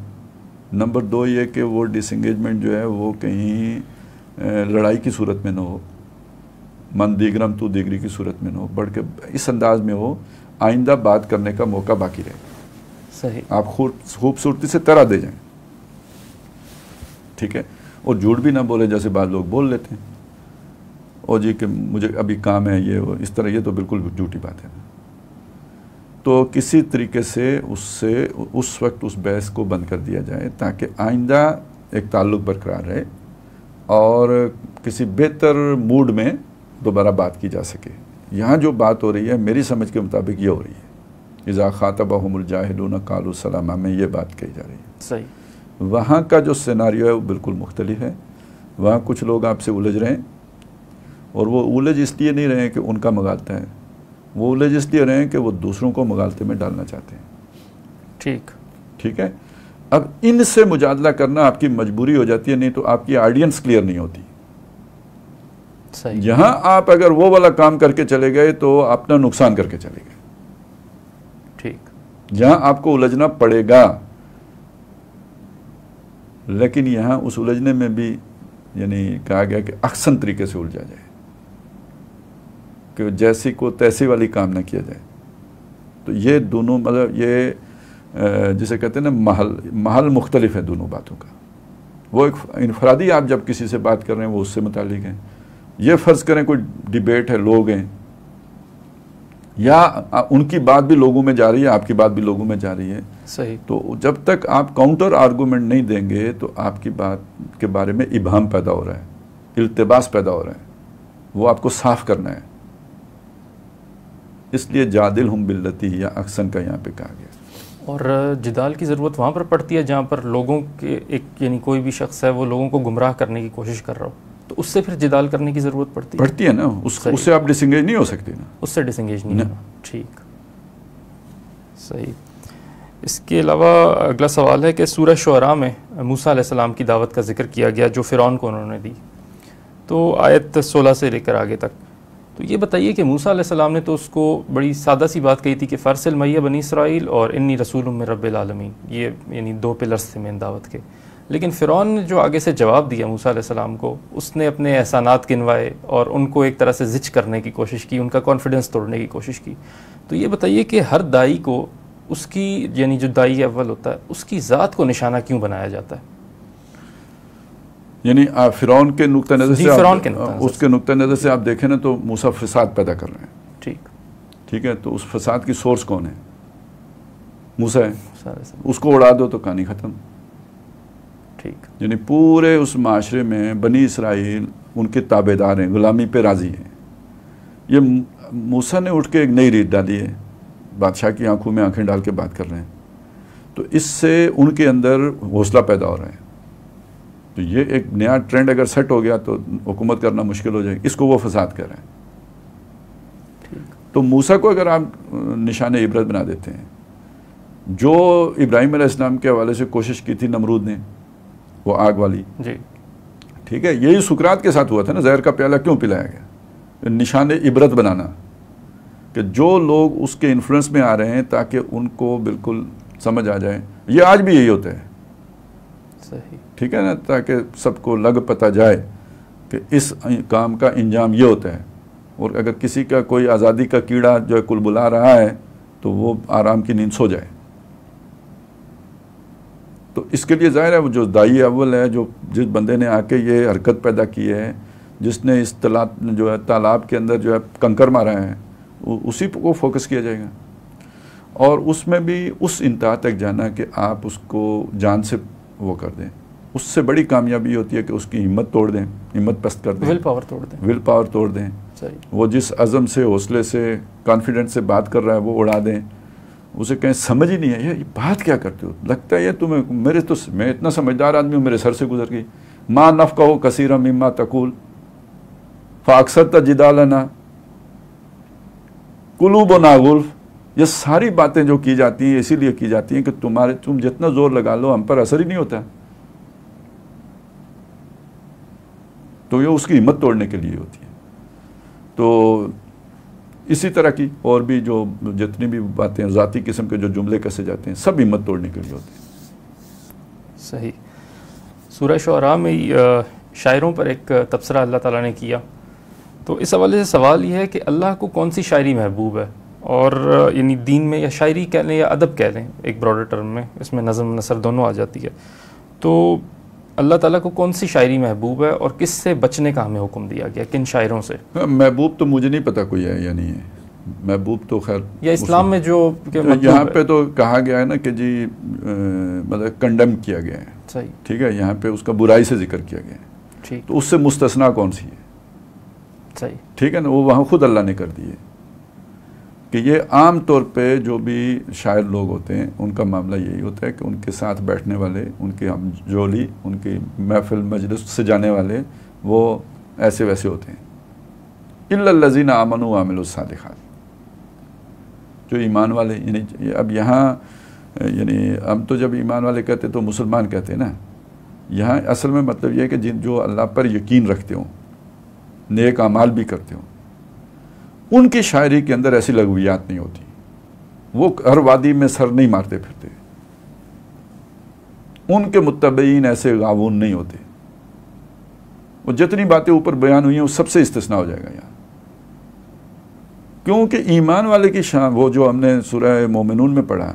نمبر دو یہ کہ وہ ڈس انگیجمنٹ جو ہے وہ کہیں لڑائی کی صورت میں نہ ہو، من دیگرم تو دیگری کی صورت میں نہ ہو، بڑھ کے اس انداز میں ہو آئندہ بات کرنے کا موقع باقی رہے.
صحیح. آپ
خوبصورتی سے طرح دے جائیں، ٹھیک ہے، اور جھوٹ بھی نہ بولے جیسے بعض لوگ بول لیتے ہیں، اور جی کہ مجھے ابھی کام ہے یہ اس طرح. یہ تو بالکل جھوٹی بات ہے. تو کسی طریقے سے اس وقت اس بحث کو بند کر دیا جائے تاکہ آئندہ ایک تعلق برقرار رہے اور کسی بہتر موڈ میں دوبارہ بات کی جا سکے. یہاں جو بات ہو رہی ہے میری سمجھ کے مطابق یہ ہو رہی ہے، اذا خاطبہم الجاہلون قالوا سلاما میں یہ بات کہی جا رہی ہے.
صحیح.
وہاں کا جو سیناریو ہے وہ بالکل مختلف ہے. وہاں کچھ لوگ آپ سے الجھ رہے ہیں، اور وہ الجھ اس لیے نہیں رہے ہیں کہ ان کا مغالطہ ہے، وہ الجھ اس لیے رہے ہیں کہ وہ دوسروں کو مغالطے میں ڈالنا چاہتے ہیں. ٹھیک ہے. اب ان سے مجادلہ کرنا آپ کی مجبوری ہو جاتی ہے، نہیں تو آپ کی آڈینس کلیئر نہیں ہوتی.
صحیح.
یہاں آپ اگر وہ والا کام کر کے چلے گئے تو اپنا نقصان کر کے چلے گئے.
ٹھیک.
یہاں آپ کو الجھنا پڑے گا، لیکن یہاں اس الجھنے میں بھی یعنی کہا گیا کہ احسن طریقے سے الجھا جائے، کہ جیسی کو تیسی والی کام نہ کیا جائے. تو یہ دونوں مطلب یہ جسے کہتے ہیں نا محل مختلف ہے دونوں باتوں کا. وہ ایک انفرادی آپ جب کسی سے بات کر رہے ہیں وہ اس سے متعلق ہیں. یہ فرض کریں کوئی ڈیبیٹ ہے، لوگ ہیں، یا ان کی بات بھی لوگوں میں جا رہی ہے، آپ کی بات بھی لوگوں میں جا رہی ہے.
صحیح.
تو جب تک آپ کاؤنٹر آرگومنٹ نہیں دیں گے تو آپ کی بات کے بارے میں ابہام پیدا ہو رہا ہے، التباس پیدا ہو رہا ہے. وہ آپ کو صاف کرنا ہے. اس لیے جادلہم باللتی ہی احسن کا یہاں پہ کہا گیا.
اور جدال کی ضرورت وہاں پر پڑتی ہے جہاں پر لوگوں کے یعنی کوئی بھی شخص ہے وہ لوگوں کو گمراہ کرنے کی کوشش کر رہا ہو، تو اس سے پھر جدال کرنے کی ضرورت پڑتی ہے
نا. اس سے آپ ڈس انگیج نہیں ہو سکتے نا.
اس سے ڈس انگیج نہیں ہونا. ٹھیک. صحیح. اس کے علاوہ اگلا سوال ہے کہ سورہ شعراء میں موسیٰ علیہ السلام کی دعوت کا ذکر کیا گیا جو فرعون کو انہوں نے دی، تو آیت 16 سے لے کر آگے تک. تو یہ بتائیے کہ موسیٰ علیہ السلام نے تو اس کو بڑی سادہ سی بات کہی تھی کہ فرسل معی بنی اسرائیل اور انی رسول من رب العالمین، یہ یعنی 2 پلرز تھے مین دعوت کے. لیکن فرعون نے جو آگے سے جواب دیا موسیٰ علیہ السلام کو، اس نے اپنے احسانات گنوائے اور ان کو ایک طرح سے زچ کرنے کی کوشش کی، ان کا کانفیڈنس توڑنے کی کوشش کی. تو یہ بتائیے کہ ہر دائی کو اس کی یعنی جو دائی اول ہوتا ہے اس کی ذات کو نشانہ کیوں بنایا جاتا ہے؟
یعنی فرعون کے نقطہ نظر سے اس کے نقطہ نظر سے آپ دیکھیں نا تو موسیٰ فساد پیدا کر رہے ہیں. ٹھیک ہے. تو اس فساد کی سورس کون ہے؟ موسیٰ ہے. اس کو اڑا دو تو کہانی ختم.
ٹھیک.
یعنی پورے اس معاشرے میں بنی اسرائیل ان کے تابع دار ہیں، غلامی پہ راضی ہیں. یہ موسیٰ نے اٹھ کے ایک نئی ریت ڈالی ہے، بادشاہ کی آنکھوں میں آنکھیں ڈال کے بات کر رہے ہیں. تو اس سے ان کے اندر حوصلہ پیدا ہو رہا ہے. تو یہ ایک نیا ٹرینڈ اگر سیٹ ہو گیا تو حکومت کرنا مشکل ہو جائے گی. اس کو وہ فساد کر رہے ہیں. تو موسیٰ کو اگر آپ نشان عبرت بنا دیتے ہیں، جو ابراہیم علیہ السلام کے حوالے سے کوشش کی تھی نمرود نے، وہ آگ والی،
جی
ٹھیک ہے، یہی سقراط کے ساتھ ہوا تھا نا. زہر کا پیالہ کیوں پلایا گیا؟ نشان عبرت بنانا، کہ جو لوگ اس کے انفلوئنس میں آ رہے ہیں تاکہ ان کو بالکل سمجھ آ جائے. یہ آج بھی یہی ہوتا ہے.
صحیح.
ٹھیک ہے نا، تاکہ سب کو لگ پتہ جائے کہ اس کام کا انجام یہ ہوتا ہے. اور اگر کسی کا کوئی آزادی کا کیڑا جو ہے کل بلا رہا ہے تو وہ آرام کی نیند سو جائے. تو اس کے لیے ظاہر ہے وہ جو دائی اول ہے، جو جس بندے نے آ کے یہ حرکت پیدا کی ہے، جس نے اس جو ہے تالاب کے اندر جو ہے کنکر مارا ہے، اسی کو فوکس کیا جائے گا. اور اس میں بھی اس انتہا تک جانا کہ آپ اس کو جان سے وہ کر دیں. اس سے بڑی کامیابی ہوتی ہے کہ اس کی ہمت توڑ دیں، ہمت پست کر دیں،
ول پاور توڑ دیں.
ول پاور توڑ دیں.
صحیح.
وہ جس عزم سے، حوصلے سے، کانفیڈنس سے بات کر رہا ہے وہ اڑا دیں. اسے کہیں سمجھ ہی نہیں ہے یہ بات کیا کرتے ہو، لگتا ہے یہ تمہیں میں اتنا سمجھدار آدمی ہوں، میرے سر سے گزر گئی. ما نفقہ کثیرا مما تقول فاکثرت جدالنا قلوبنا غلف. یہ ساری باتیں جو کی جاتی ہیں اسی لیے کی جاتی ہیں کہ تم جتنا زور لگا لو ہم پر اثر ہی نہیں ہوتا. تو یہ اس کی ہمت توڑنے کے لیے ہوتی ہے. تو اسی طرح کی اور بھی جو جتنی بھی باتیں ذاتی قسم کے جو جملے کسے جاتے ہیں سب ہمت توڑنے کے لیے ہوتے ہیں.
صحیح. سورہ شعراء میں شاعروں پر ایک تبصرہ اللہ تعالیٰ نے کیا، تو اس حوالے سے سوال یہ ہے کہ اللہ کو کون سی شاعری محبوب ہے، اور یعنی دین میں یا شاعری کہہ لیں یا ادب کہہ لیں ایک براڈر ٹرم میں، اس میں نظم نثر دونوں آ جاتی ہے. تو اللہ تعالیٰ کو کون سی شاعری محبوب ہے اور کس سے بچنے کا ہمیں حکم دیا گیا، کن شاعروں سے؟
محبوب تو مجھے نہیں پتا کوئی ہے یا نہیں ہے. محبوب تو خیر
یا اسلام میں جو
یہاں پہ تو کہا گیا ہے نا کہ جی مطلب کنڈم کیا گیا ہے.
صحیح.
ٹھیک ہے، یہاں پہ اس کا برائی سے ذکر کیا گیا ہے.
ٹھیک.
تو اس سے مستثنا کون سی ہے؟
صحیح.
ٹھیک ہے نا، وہ وہاں خود اللہ نے کر دی ہے کہ یہ عام طور پہ جو بھی شاعر لوگ ہوتے ہیں ان کا معاملہ یہی ہوتا ہے کہ ان کے ساتھ بیٹھنے والے، ان کے ہم جولی، ان کی محفل مجلس سے جانے والے وہ ایسے ویسے ہوتے ہیں. الا الذین آمنوا وعملوا الصالحات، جو ایمان والے. یعنی اب یہاں یعنی ہم تو جب ایمان والے کہتے تو مسلمان کہتے ہیں نا، یہاں اصل میں مطلب یہ ہے کہ جو اللہ پر یقین رکھتے ہوں، نیک اعمال بھی کرتے ہوں، ان کی شاعری کے اندر ایسی لغویات نہیں ہوتی. وہ ہر وادی میں سر نہیں مارتے پھرتے، ان کے متبعین ایسے غاوون نہیں ہوتے. وہ جتنی باتیں اوپر بیان ہوئی ہیں وہ سب سے استثناء ہو جائے گا یہاں، کیونکہ ایمان والے کی شان، وہ جو ہم نے سورہ مومنون میں پڑھا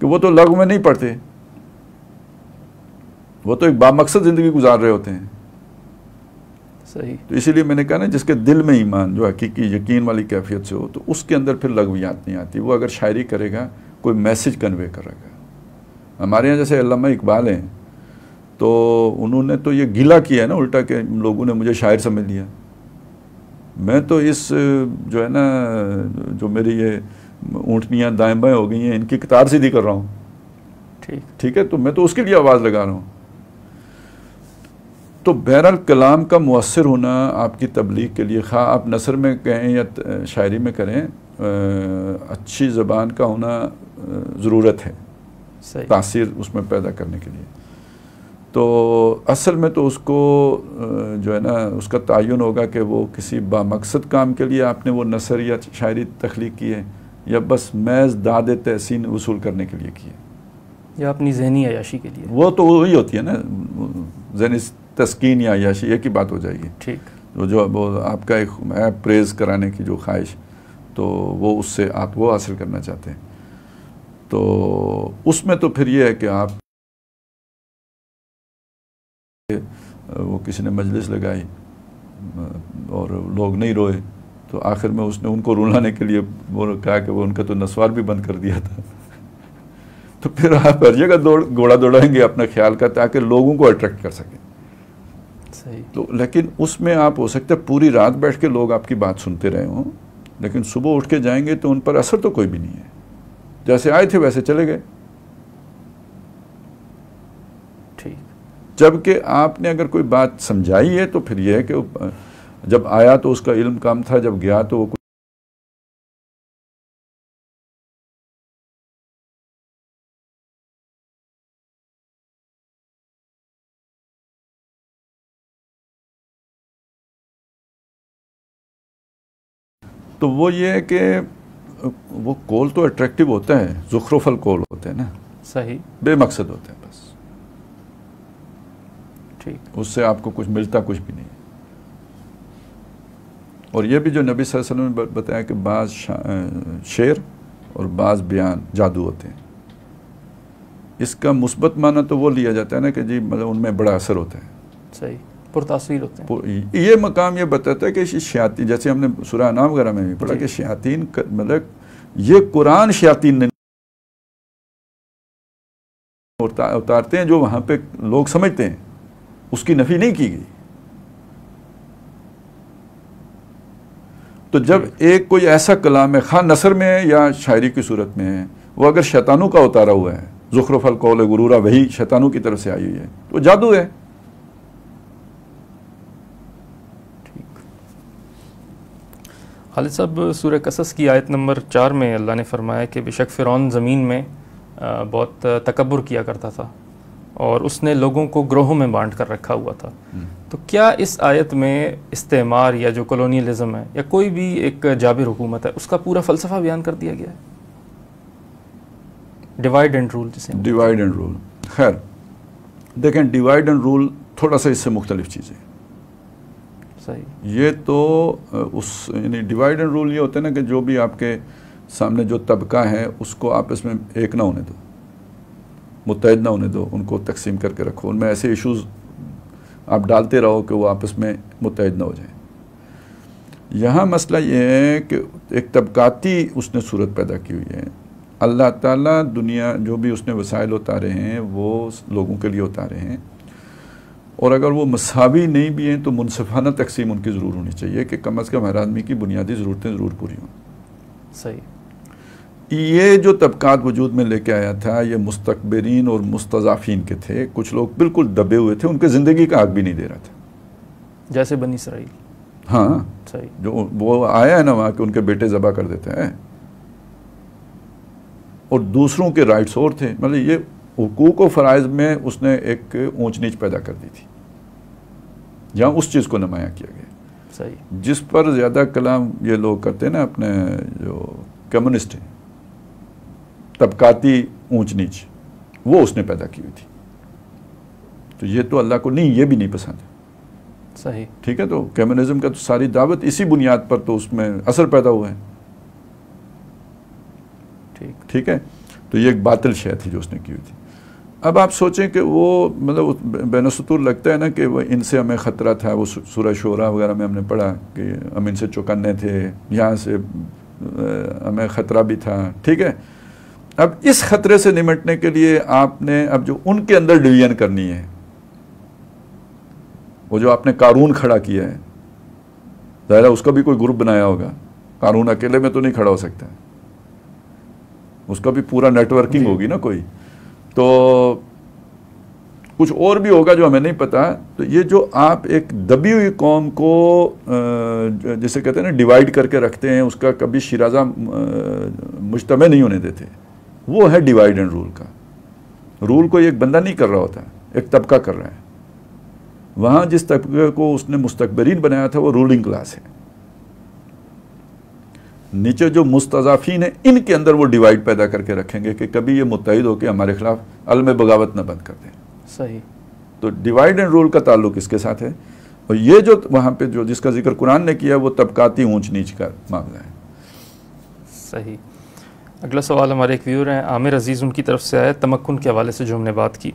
کہ وہ تو لغو میں نہیں پڑھتے، وہ تو ایک بامقصد زندگی گزار رہے ہوتے ہیں.
صحیح.
تو اسی لیے میں نے کہا نا، جس کے دل میں ایمان جو حقیقی یقین والی کیفیت سے ہو تو اس کے اندر پھر لغویات نہیں آتی. وہ اگر شاعری کرے گا کوئی میسج کنوے کرے گا. ہمارے یہاں جیسے علامہ اقبال ہیں تو انہوں نے تو یہ گلہ کیا ہے نا الٹا کہ لوگوں نے مجھے شاعر سمجھ لیا. میں تو اس جو ہے نا جو میری یہ اونٹنیاں دائیں بائیں ہو گئی ہیں ان کی قطار سیدھی کر رہا ہوں. ٹھیک ہے، تو میں تو اس کے لیے آواز لگا رہا ہوں. تو بہرحال کلام کا مؤثر ہونا آپ کی تبلیغ کے لیے، خواہ آپ نثر میں کہیں یا شاعری میں کریں، اچھی زبان کا ہونا ضرورت ہے تاثیر اس میں پیدا کرنے کے لیے. تو اصل میں تو اس کو جو ہے نا اس کا تعین ہوگا کہ وہ کسی بامقصد کام کے لیے آپ نے وہ نثر یا شاعری تخلیق کی ہے، یا بس محض داد تحسین وصول کرنے کے لیے کی ہے،
یا اپنی ذہنی عیاشی کے لیے.
وہ تو وہی ہوتی ہے نا، ذہنی تسکین یا عیاشی ایک ہی بات ہو جائے گی.
ٹھیک.
جو آپ کا ایک ہے پریز کرانے کی جو خواہش، تو وہ اس سے آپ وہ حاصل کرنا چاہتے ہیں. تو اس میں تو پھر یہ ہے کہ آپ وہ کسی نے مجلس لگائی اور لوگ نہیں روئے تو آخر میں اس نے ان کو رلانے کے لیے وہ کہا کہ وہ ان کا تو نسوار بھی بند کر دیا تھا. تو پھر آپ ہر جگہ گھوڑا دوڑائیں گے اپنا خیال کا تاکہ لوگوں کو اٹریکٹ کر سکیں.
صحیح.
تو لیکن اس میں آپ ہو سکتا ہے پوری رات بیٹھ کے لوگ آپ کی بات سنتے رہے ہوں، لیکن صبح اٹھ کے جائیں گے تو ان پر اثر تو کوئی بھی نہیں ہے، جیسے آئے تھے ویسے چلے گئے.
ٹھیک.
جبکہ آپ نے اگر کوئی بات سمجھائی ہے تو پھر یہ ہے کہ جب آیا تو اس کا علم کم تھا، جب گیا تو وہ تو وہ یہ ہے کہ وہ کول تو اٹریکٹیو ہوتا ہے، زخرفل کول ہوتے ہیں نا. صحیح. بے مقصد ہوتے ہیں بس. ٹھیک. اس سے آپ کو کچھ ملتا کچھ بھی نہیں. اور یہ بھی جو نبی صلی اللہ علیہ وسلم نے بتایا کہ بعض شعر اور بعض بیان جادو ہوتے ہیں. اس کا مثبت معنی تو وہ لیا جاتا ہے نا کہ جی مطلب ان میں بڑا اثر ہوتا ہے.
صحیح. پرتاثیر ہوتے ہیں.
یہ مقام یہ بتاتا ہے کہ شیاطین، جیسے ہم نے سورہ انعام وغیرہ میں بھی پڑھا کہ شیاطین مطلب یہ قرآن شیاطین نے اتارتے ہیں جو وہاں پہ لوگ سمجھتے ہیں، اس کی نفی نہیں کی گئی. تو جب ایک کوئی ایسا کلام ہے، خواہ نثر میں ہے یا شاعری کی صورت میں ہے، وہ اگر شیطانوں کا اتارا ہوا ہے، زخرف القول غرورا، وہی شیطانوں کی طرف سے آئی ہوئی ہے، تو جادو ہے.
خالد صاحب، سورہ قصص کی آیت نمبر 4 میں اللہ نے فرمایا کہ بے شک فرعون زمین میں بہت تکبر کیا کرتا تھا اور اس نے لوگوں کو گروہوں میں بانٹ کر رکھا ہوا تھا. تو کیا اس آیت میں استعمار یا جو کولونیلزم ہے یا کوئی بھی ایک جابر حکومت ہے اس کا پورا فلسفہ بیان کر دیا گیا ہے؟ ڈیوائڈ اینڈ رول جسے
ڈیوائڈ اینڈ رول. خیر دیکھیں، ڈیوائڈ اینڈ رول تھوڑا سا اس سے مختلف چیزیں.
صحیح.
یہ تو یعنی ڈیوائڈ اینڈ رول یہ ہوتا ہے نا کہ جو بھی آپ کے سامنے جو طبقہ ہے اس کو آپس میں ایک نہ ہونے دو، متحد نہ ہونے دو، ان کو تقسیم کر کے رکھو، ان میں ایسے ایشوز آپ ڈالتے رہو کہ وہ آپس میں متحد نہ ہو جائیں. یہاں مسئلہ یہ ہے کہ ایک طبقاتی اس نے صورت پیدا کی ہوئی ہے. اللہ تعالیٰ دنیا جو بھی اس نے وسائل اتارے ہیں وہ لوگوں کے لیے اتارے ہیں، اور اگر وہ مساوی نہیں بھی ہیں تو منصفانہ تقسیم ان کی ضرور ہونی چاہیے کہ کم از کم ہر آدمی کی بنیادی ضرورتیں ضرور پوری ہوں.
صحیح.
یہ جو طبقات وجود میں لے کے آیا تھا یہ مستکبرین اور مستضعفین کے تھے. کچھ لوگ بالکل دبے ہوئے تھے، ان کے زندگی کا حق بھی نہیں دے رہا تھا،
جیسے بنی اسرائیل.
ہاں
صحیح.
جو وہ آیا ہے نا وہاں کہ ان کے بیٹے ذبح کر دیتے ہیں، اور دوسروں کے رائٹس اور تھے. مطلب یہ حقوق و فرائض میں اس نے ایک اونچ نیچ پیدا کر دی تھی، جہاں اس چیز کو نمایاں کیا گیا.
صحیح.
جس پر زیادہ کلام یہ لوگ کرتے ہیں نا اپنے جو کمیونسٹ ہیں، طبقاتی اونچ نیچ، وہ اس نے پیدا کی ہوئی تھی. تو یہ تو اللہ کو نہیں، یہ بھی نہیں پسند ہے.
صحیح.
ٹھیک ہے. تو کمیونزم کا تو ساری دعوت اسی بنیاد پر تو اس میں اثر پیدا ہوا ہے. ٹھیک ہے. تو یہ ایک باطل شے تھی جو اس نے کی ہوئی تھی. اب آپ سوچیں کہ وہ مطلب بین السطور لگتا ہے نا کہ وہ ان سے ہمیں خطرہ تھا. وہ سورہ شورا وغیرہ میں ہم نے پڑھا کہ ہم ان سے چوکنے تھے، یہاں سے ہمیں خطرہ بھی تھا. ٹھیک ہے. اب اس خطرے سے نمٹنے کے لیے آپ نے اب جو ان کے اندر ڈویژن کرنی ہے، وہ جو آپ نے قارون کھڑا کیا ہے، ظاہر ہے اس کا بھی کوئی گروپ بنایا ہوگا. قارون اکیلے میں تو نہیں کھڑا ہو سکتا، اس کا بھی پورا نیٹ ورکنگ ہوگی نا کوئی. تو کچھ اور بھی ہوگا جو ہمیں نہیں پتا. تو یہ جو آپ ایک دبی ہوئی قوم کو جسے کہتے ہیں نا ڈیوائیڈ کر کے رکھتے ہیں، اس کا کبھی شیرازہ مجتمع نہیں ہونے دیتے، وہ ہے ڈیوائیڈ اینڈ رول کا. رول کو ایک بندہ نہیں کر رہا ہوتا، ایک طبقہ کر رہا ہے. وہاں جس طبقے کو اس نے مستکبرین بنایا تھا وہ رولنگ کلاس ہے. نیچے جو مستضعفین ہیں ان کے اندر وہ ڈیوائیڈ پیدا کر کے رکھیں گے کہ کبھی یہ متحد ہو کے ہمارے خلاف علم بغاوت نہ بند کر دیں.
صحیح. تو
ڈیوائیڈ اینڈ رول کا تعلق اس کے ساتھ ہے. اور یہ جو وہاں پہ جو جس کا ذکر قرآن نے کیا وہ طبقاتی اونچ نیچ کا معاملہ ہے.
صحیح. اگلا سوال ہمارے ایک ویور ہیں عامر عزیز، ان کی طرف سے آیا تمکن کے حوالے سے جو ہم نے بات کی.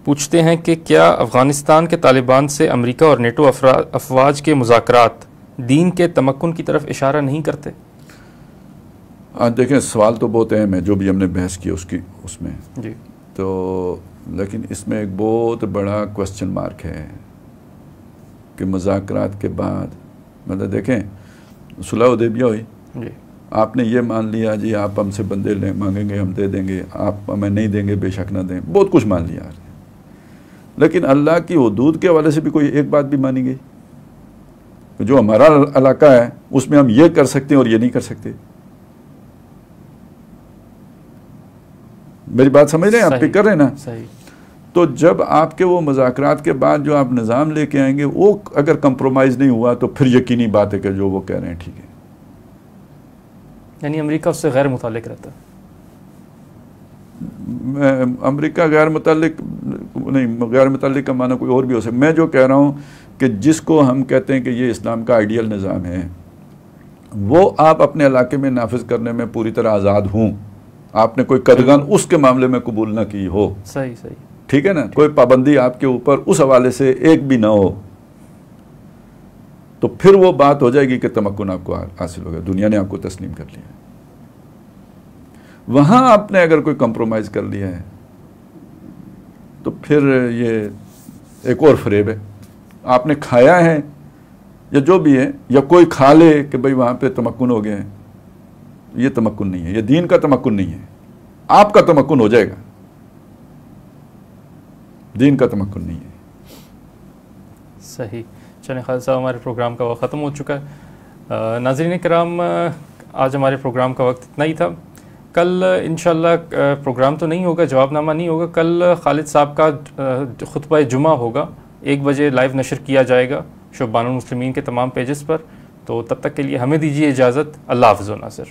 پوچھتے ہیں کہ کیا افغانستان کے طالبان سے امریکہ اور نیٹو افواج کے مذاکرات دین کے تمکن کی طرف اشارہ نہیں کرتے؟
دیکھیں سوال تو بہت اہم ہے جو بھی ہم نے بحث کی اس میں
جی.
تو لیکن اس میں ایک بہت بڑا کوسچن مارک ہے کہ مذاکرات کے بعد مطلب دیکھیں صلح حدیبیہ ہوئی
جی،
آپ نے یہ مان لیا جی آپ ہم سے بندے مانگیں گے ہم دے دیں گے، آپ ہمیں نہیں دیں گے بے شک نہ دیں، بہت کچھ مان لیا. لیکن اللہ کی حدود کے حوالے سے بھی کوئی ایک بات بھی مانی گئی، جو ہمارا علاقہ ہے اس میں ہم یہ کر سکتے ہیں اور یہ نہیں کر سکتے. میری بات سمجھ رہے ہیں آپ؟ پک کر رہے ہیں نا؟
صحیح.
تو جب آپ کے وہ مذاکرات کے بعد جو آپ نظام لے کے آئیں گے وہ اگر کمپرومائز نہیں ہوا تو پھر یقینی بات ہے کہ جو وہ کہہ رہے ہیں ٹھیک ہے.
یعنی امریکہ اس سے غیر متعلق رہتا ہے؟
امریکہ غیر متعلق نہیں، غیر متعلق کا معنی کوئی اور بھی ہو سکتا. میں جو کہہ رہا ہوں کہ جس کو ہم کہتے ہیں کہ یہ اسلام کا آئیڈیل نظام ہے وہ آپ اپنے علاقے میں نافذ کرنے میں پوری طرح آزاد ہوں. آپ نے کوئی قدغن اس کے معاملے میں قبول نہ کی ہو.
صحیح صحیح.
ٹھیک ہے نا؟ کوئی پابندی آپ کے اوپر اس حوالے سے ایک بھی نہ ہو تو پھر وہ بات ہو جائے گی کہ تمکن آپ کو حاصل ہو گیا، دنیا نے آپ کو تسلیم کر لیا. وہاں آپ نے اگر کوئی کمپرومائز کر لیا ہے تو پھر یہ ایک اور فریب ہے. آپ نے کھایا ہے یا جو بھی ہے، یا کوئی کھا لے کہ بھئی وہاں پہ تمکن ہو گئے ہیں، یہ تمکن نہیں ہے، یہ دین کا تمکن نہیں ہے. آپ کا تمکن ہو جائے گا، دین کا تمکن نہیں ہے.
صحیح. چلیں خالد صاحب، ہمارے پروگرام کا وقت ختم ہو چکا ہے. ناظرین کرام، آج ہمارے پروگرام کا وقت اتنا ہی تھا. کل انشاءاللہ پروگرام تو نہیں ہوگا، جواب نامہ نہیں ہوگا. کل خالد صاحب کا خطبہ جمعہ ہوگا، 1 بجے لائیو نشر کیا جائے گا شعبان المسلمین کے تمام پیجز پر. تو تب تک کے لیے ہمیں دیجیے اجازت. اللہ حافظ و ناصر.